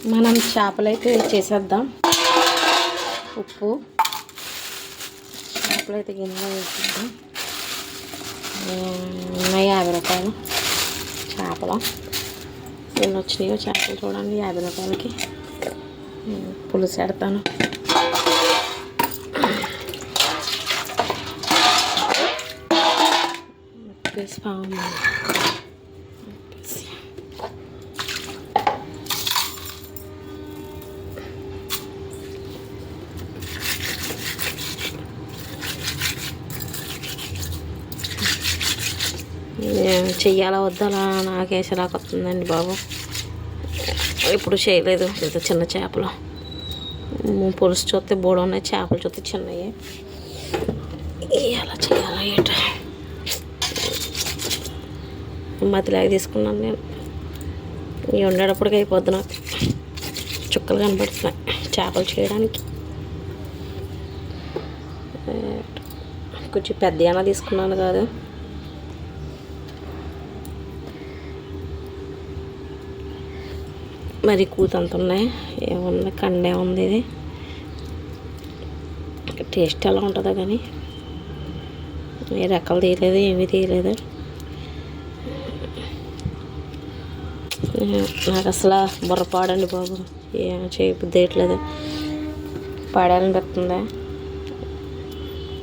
మనం చేపలైతే చేసేద్దాం. ఉప్పు చేపలైతే గిన్నెలో వేసేద్దాం. 50 రూపాయలు చేపలు. ఎన్ని వచ్చినాయో చేపలు చూడండి. 50 రూపాయలకి పులుసు పెడతాను. చెయ్యాలా వద్దాలా నాకేసేలాగా వస్తుందండి బాబు. ఇప్పుడు చేయలేదు. ఏదో చిన్న చేపలు పులుసు చూస్తే బోడ ఉన్నాయి, చేపలు చూస్తే చిన్నవి. ఎలా చేయాలా ఏట మతిలాగా తీసుకున్నాను నేను. ఇవి ఉండేటప్పటికి అయిపోద్ది. నాకు చుక్కలు కనపడుతున్నాయి చేపలు చేయడానికి. కొంచెం పెద్ద అన్న తీసుకున్నాను కాదు. మరి కూతంత ఉన్నాయి. ఏముంది కండే ఉంది. ఇది టేస్ట్ ఎలా ఉంటుందో కానీ ఏ రకాలు తీయలేదు, ఏమీ తీయలేదు. నాకు అసలు బుర్రపాడండి బాబు. ఏం చేయబుద్ధి వేయట్లేదు, పాడాలనిపిస్తుంది.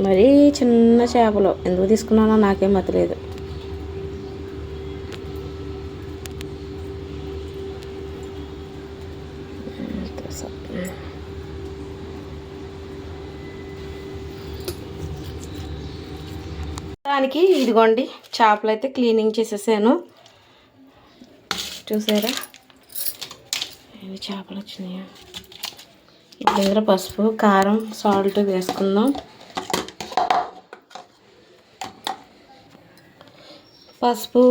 మరీ చిన్న చేపలు ఎందుకు తీసుకున్నానో నాకేం మతలేదు. దానికి ఇదిగోండి చేపలు అయితే క్లీనింగ్ చేసేసాను. చూసారా ఎన్ని చేపలు వచ్చినాయో. ఇందులో పసుపు, కారం, సాల్ట్ వేసుకుందాం. పసుపు,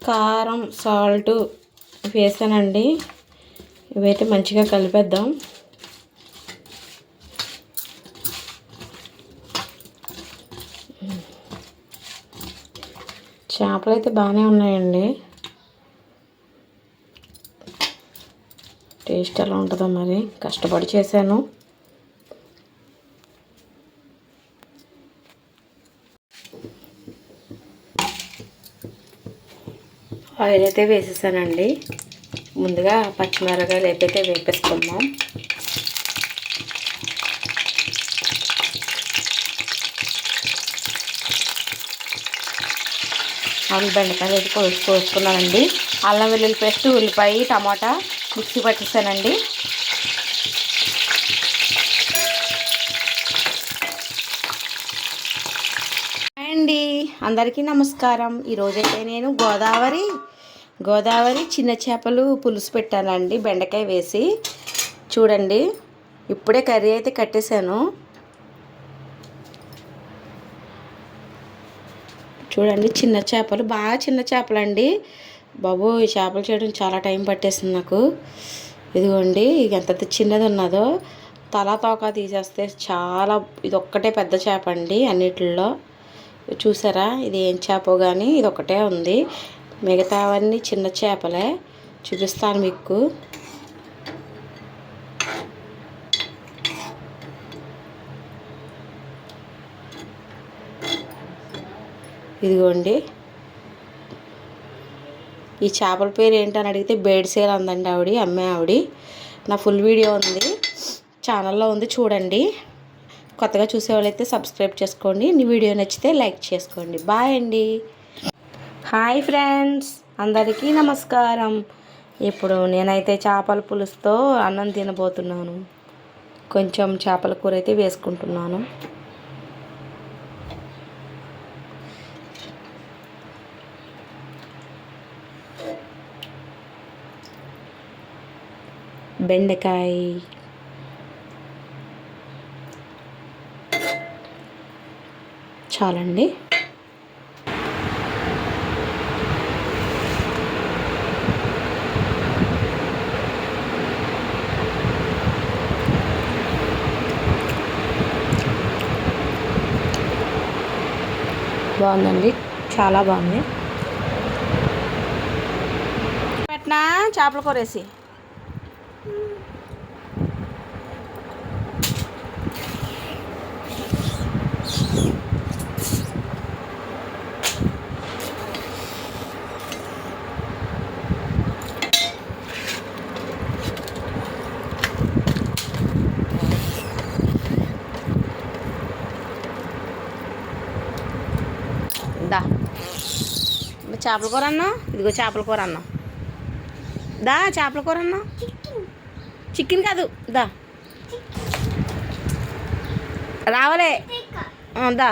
కారం, సాల్ట్ వేసానండి. ఇవైతే మంచిగా కలిపేద్దాం. చేపలు అయితే బాగానే ఉన్నాయండి. టేస్ట్ ఎలా ఉంటుందో మరి. కష్టపడి చేశాను. ఆయిల్ అయితే వేసేసానండి. ముందుగా పచ్చిమిరపకాయలు అయితే వేపేసుకుందాం. బెండకాయలు అయితే కోసుకున్నానండి. అల్లం వెల్లుల్లి పేస్ట్, ఉల్లిపాయ, టమాటా మిక్సీ పట్టేసానండి. అండి అందరికీ నమస్కారం. ఈరోజైతే నేను గోదావరి చిన్న చేపలు పులుసు పెట్టానండి, బెండకాయ వేసి. చూడండి ఇప్పుడే కర్రీ అయితే కట్టేశాను. చూడండి చిన్న చేపలు, బాగా చిన్న చేపలండి బాబు. ఈ చేపలు చేయడం చాలా టైం పట్టేసింది నాకు. ఇదిగోండి ఎంత చిన్నది ఉన్నదో తల తోక తీసేస్తే చాలా. ఇది ఒక్కటే పెద్ద చేప అండి అన్నిటిల్లో. చూసారా ఇది ఏం చేపో కానీ ఇది ఒకటే ఉంది. మిగతావన్నీ చిన్న చేపలే. చూపిస్తాను మీకు. ఇదిగోండి ఈ చేపల పేరు ఏంటని అడిగితే బేడ్సేల్ అందండి ఆవిడ, అమ్మే ఆవిడ. నా ఫుల్ వీడియో ఉంది ఛానల్లో ఉంది, చూడండి. కొత్తగా చూసేవాళ్ళైతే సబ్స్క్రైబ్ చేసుకోండి. నీ వీడియో నచ్చితే లైక్ చేసుకోండి. బాయ్ అండి. హాయ్ ఫ్రెండ్స్, అందరికీ నమస్కారం. ఇప్పుడు నేనైతే చేపల పులుసుతో అన్నం తినబోతున్నాను. కొంచెం చేపల కూర అయితే వేసుకుంటున్నాను. బెండకాయ, చాలండి. బాగుందండి, చాలా బాగుంది. పెట్టినా చేపల కూర వేసి దా చేపల కూర అన్నావు, ఇదిగో చేపల కూర అన్నావు. దా చేపల కూర అన్నావు, చికెన్ కాదు. దా రావాలే, దా.